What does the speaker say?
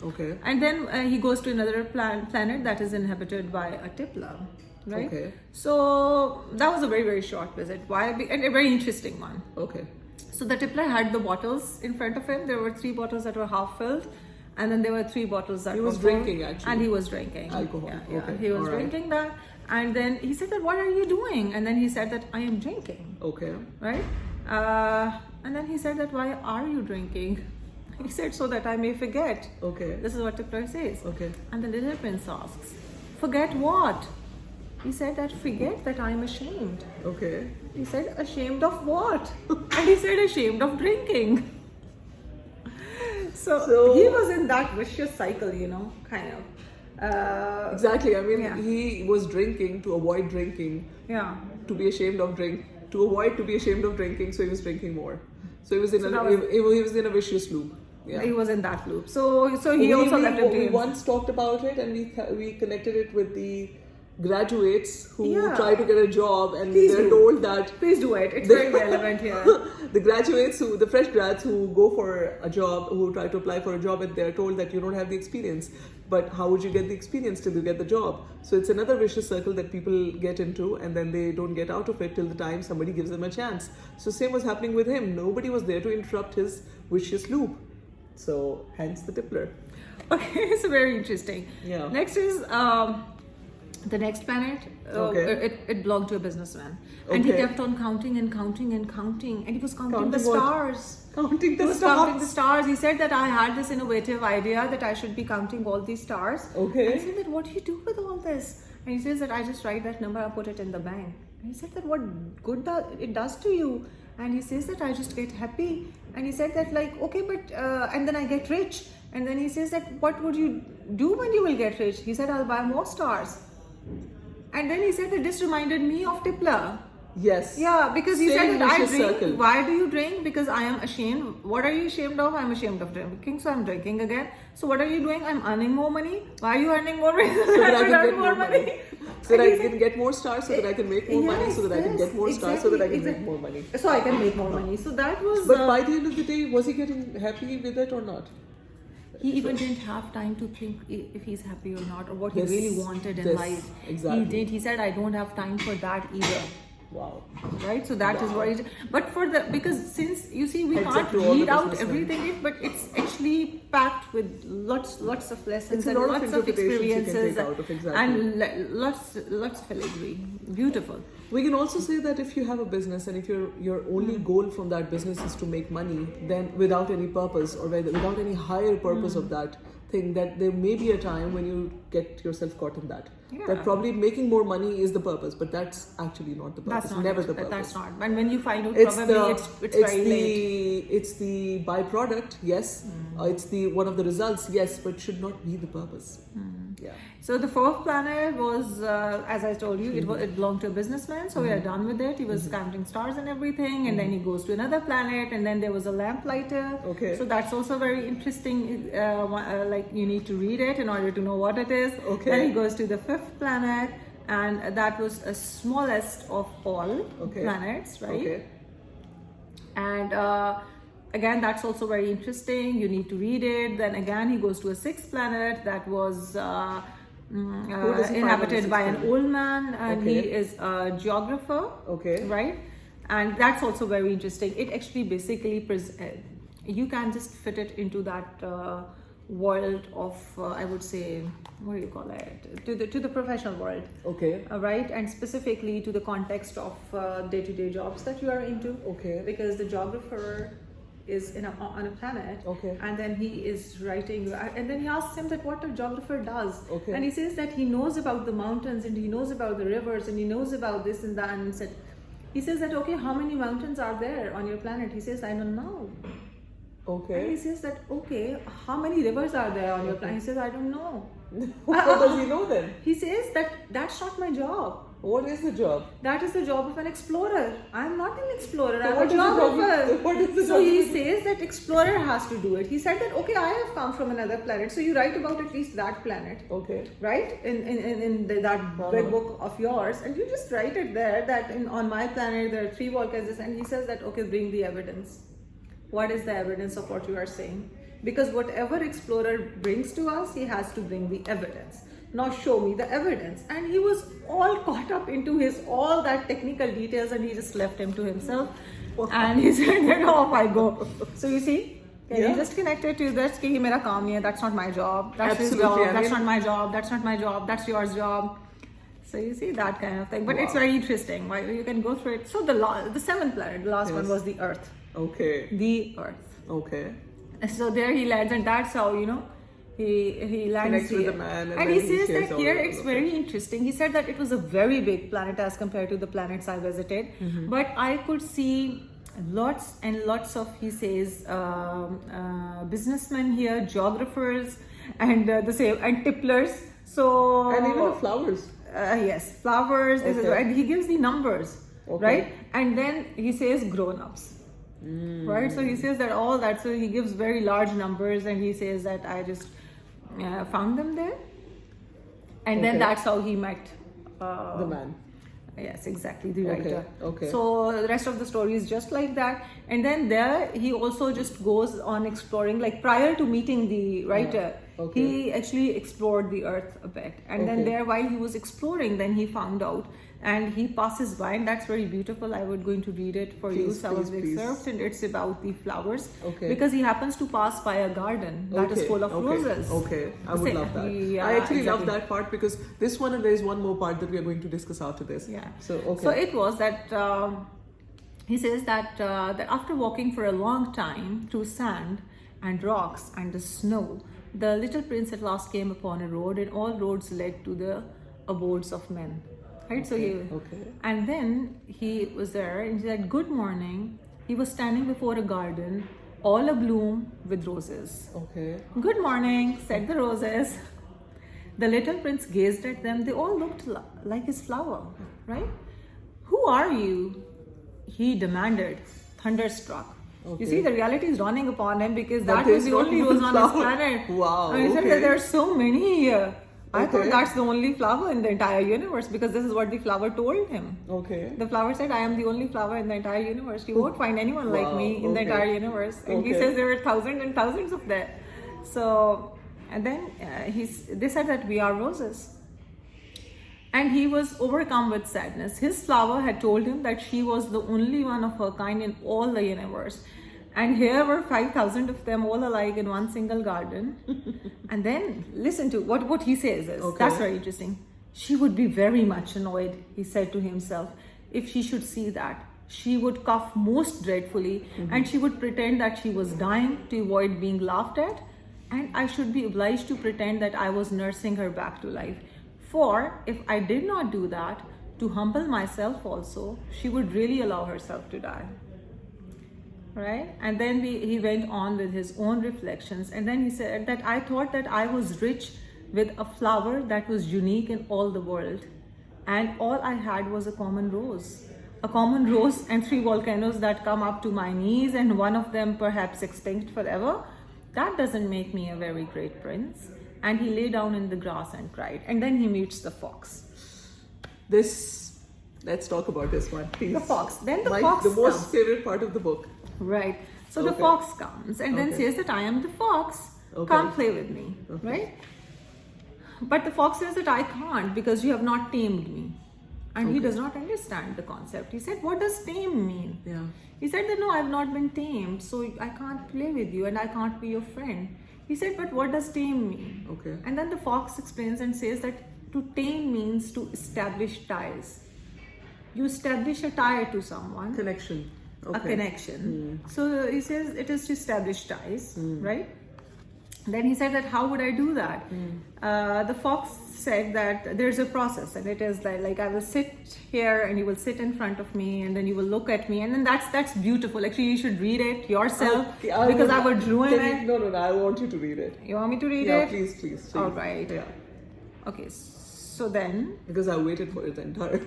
Okay. And then he goes to another planet that is inhabited by a Tippler, right? Okay. So that was a very, very short visit. Why? And a very interesting one. Okay. So the Tippler had the bottles in front of him. There were 3 bottles that were half filled, and then there were 3 bottles that He were was full, drinking, actually. and he was drinking Alcohol. Yeah, Okay. he was All right. drinking that, and then he said that, "What are you doing?" And then he said that, "I am drinking." Okay. Right? And then he said that, "Why are you drinking?" He said, "So that I may forget." Okay. This is what Tippler says. Okay. And the little prince asks, "Forget what?" He said that, "Forget that I am ashamed." Okay. He said, "Ashamed of what?" And he said, "Ashamed of drinking." So he was in that vicious cycle, kind of. Exactly. I mean, Yeah. he was drinking to avoid drinking, Yeah. to be ashamed of to avoid to be ashamed of drinking, so he was drinking more. So he was in So he was in a vicious loop. Yeah. He was in that loop. So he also left it to we him. once talked about it, and we connected it with the graduates who Yeah. try to get a job, and Please they're do. told that Please do it. It's very relevant here. the fresh grads who go for a job, who try to apply for a job, and they're told that you don't have the experience. But how would you get the experience till you get the job? So it's another vicious circle that people get into, and then they don't get out of it till the time somebody gives them a chance. So same was happening with him. Nobody was there to interrupt his vicious loop. So hence the Tippler. Okay, so very interesting. Yeah. Next is the next planet. Okay. It belonged to a businessman, and he Okay. kept on counting and counting and counting, and he was counting the Counting what? stars. Counting He the was counting the stars. stars. He said that I had this innovative idea that I should be counting all these stars. Okay. I said that, "What do you do with all this?" And he says that, "I just write that number, I put it in the bank." And he said that, "What good it does to you?" And he says that, "I just get happy." And he said that, like, "Okay, but and then I get rich." And then he says that, "What would you do when you will get rich?" He said, "I'll buy more stars." And then he said that this reminded me of Tippler. Yes. Yeah, because he Same said that I vicious drink. circle. Why do you drink? Because I am ashamed. What are you ashamed of? I'm ashamed of drinking, so I'm drinking again. So what are you doing? I'm earning more money. Why are you earning more money? So that I can earn get more money. So that And I he can said- get more stars, so that I can make more money, so that I can Yes, get more stars, so that I can exactly. make more money. So I can make more money. So that was. But by the end of the day, was he getting happy with it or not? He even didn't have time to think if he's happy or not, or what he Yes, really wanted in yes, life. exactly. He did. He said, "I don't have time for that either." Wow. Right, so that is what it. But because since you see, we Heads up can't to all the read out businessmen. everything, but it's actually packed with lots of lessons It's a and lot of lots of interpretations you can experiences take out of, exactly. and lots of filigree. Beautiful. We can also say that if you have a business, and if your only goal from that business is to make money, then without any purpose, or without any higher purpose of that thing, that there may be a time when you get yourself caught in that. Yeah. That probably making more money is the purpose, but that's actually not the purpose. That's not Never it. the purpose. That's not. And when you find out, It's probably the it's very late. it's the byproduct, yes. It's the one of the results, yes, but should not be the purpose. Yeah. So the fourth planet was, as I told you, it belonged to a businessman. So we are done with it. He was counting stars and everything, and then he goes to another planet, and then there was a lamplighter. Okay. So that's also very interesting. Like you need to read it in order to know what it is. Okay. Then he goes to the fifth planet, and that was a smallest of all planets, right? Okay. And again, that's also very interesting. You need to read it. Then again, he goes to a sixth planet that was does he find on the inhabited sixth by an planet? old man, and Okay. he is a geographer. Okay. Right? And that's also very interesting. It actually basically you can just fit it into that world of I would say, what do you call it, to the professional world. Okay. Right, and specifically to the context of day-to-day jobs that you are into. Okay. Because the geographer is on a planet. Okay. And then he is writing, and then he asks him that what a geographer does. Okay. And he says that he knows about the mountains, and he knows about the rivers, and he knows about this and that. And he says that, okay, how many mountains are there on your planet? He says, I don't know. And he Okay. says that, okay, how many rivers are there on your planet? He says, I don't know. What does he know then? He says that that's not my job. What is the job? That is the job of an explorer. I'm not an explorer. So I'm what a is the job geographer. what is the So job he of- says that explorer has to do it. He said that, okay, I have come from another planet. So you write about at least that planet. Okay. Right? In that big book of yours. And you just write it there that on my planet there are 3 volcanoes. And he says that, okay, bring the evidence. What is the evidence of what you are saying? because whatever explorer brings to us, he has to bring the evidence. Now show me the evidence. And he was all caught up into his all that technical details, and he just left him to himself. And he said, then off I go. So you see, can you just connect it to that? Ki mera kaam hai, that's not my job. That's his job. That's not my job. That's not my job. That's your job. So you see that kind of thing. But it's very interesting. Why you can go through it. So the seventh planet, the last one was the Earth. Okay. The Earth. Okay. So there he lands, and that's how he lands Connects with here. the man, And he says shares that all here the- it's very interesting. He said that it was a very big planet as compared to the planets I visited, but I could see lots and lots of, he says, businessmen here, geographers, and and tipplers. So And even the flowers. yes, flowers. This is Okay. and he gives the numbers, Okay. right? And then he says grown-ups. Right, so he says that all that, so he gives very large numbers, and he says that I just found them there, and then Okay. that's how he met The man. yes, exactly, the Okay, writer. okay. So the rest of the story is just like that, and then there he also just goes on exploring, like prior to meeting the writer. Okay. He actually explored the earth a bit, and then Okay. there while he was exploring, then he found out, and he passes by, and that's very beautiful. I would going to read it for you, Please, some of please, the please. excerpts, and it's about the flowers. Okay. Because he happens to pass by a garden that is full of roses. Okay, I would love that. Yeah, I actually love exactly. that part because this one, and there is one more part that we are going to discuss after this. Yeah. So, okay. So it was that he says that that after walking for a long time through sand and rocks and the snow, the little prince at last came upon a road, and all roads led to the abodes of men. Right? So he Okay. and then he was there, and he said, "Good morning." He was standing before a garden, all abloom with roses. Okay. "Good morning," said the roses. The little prince gazed at them. They all looked like his flower, right? "Who are you?" he demanded, thunderstruck. Okay. You see, the reality is dawning upon him, because But that there's was the not only one rose on his flower. planet. Wow, And he said okay. that there are so many here. I thought Okay. that's the only flower in the entire universe, because this is what the flower told him. Okay. The flower said, "I am the only flower in the entire universe. You won't find anyone like Wow, me in the okay. entire universe." And he Okay. says there were thousands and thousands of them. So, and then they said that we are roses. And he was overcome with sadness. His flower had told him that she was the only one of her kind in all the universe. And here were 5,000 of them all alike in one single garden. And then listen to what he says is, Okay. that's very interesting. "She would be very much annoyed," he said to himself, "if she should see that. She would cough most dreadfully, and she would pretend that she was dying to avoid being laughed at, and I should be obliged to pretend that I was nursing her back to life. For if I did not do that, to humble myself also, she would really allow herself to die." Right? And then he went on with his own reflections, and then he said that I thought that I was rich with a flower that was unique in all the world, and all I had was a common rose. A common rose and 3 volcanoes that come up to my knees, and one of them perhaps extinct forever. That doesn't make me a very great prince. And he lay down in the grass and cried. And then he meets the fox. Let's talk about this one, please. The fox. Then the the fox most comes. favorite part of the book. Right. So the Okay. fox comes and then Okay. says that I am the fox. Okay. Come play with me. Okay. Right? But the fox says that I can't, because you have not tamed me. And he Okay. does not understand the concept. He said, "What does tame mean?" Yeah. He said that, "No, I have not been tamed, so I can't play with you and I can't be your friend." He said, "But what does tame mean?" Okay. And then the fox explains and says that to tame means to establish ties. You establish a tie to someone, Connection. a Okay. connection. So he says it is to establish ties, right? Then he said that how would I do that? The fox said that there's a process, and it is like I will sit here and you will sit in front of me, and then you will look at me, and then that's beautiful. Actually, you should read it yourself, Okay, because I would ruin Can it. you- No, I want you to read it. You want me to read Yeah, it? please. All right. Yeah. Okay, so then Because I waited for it the entire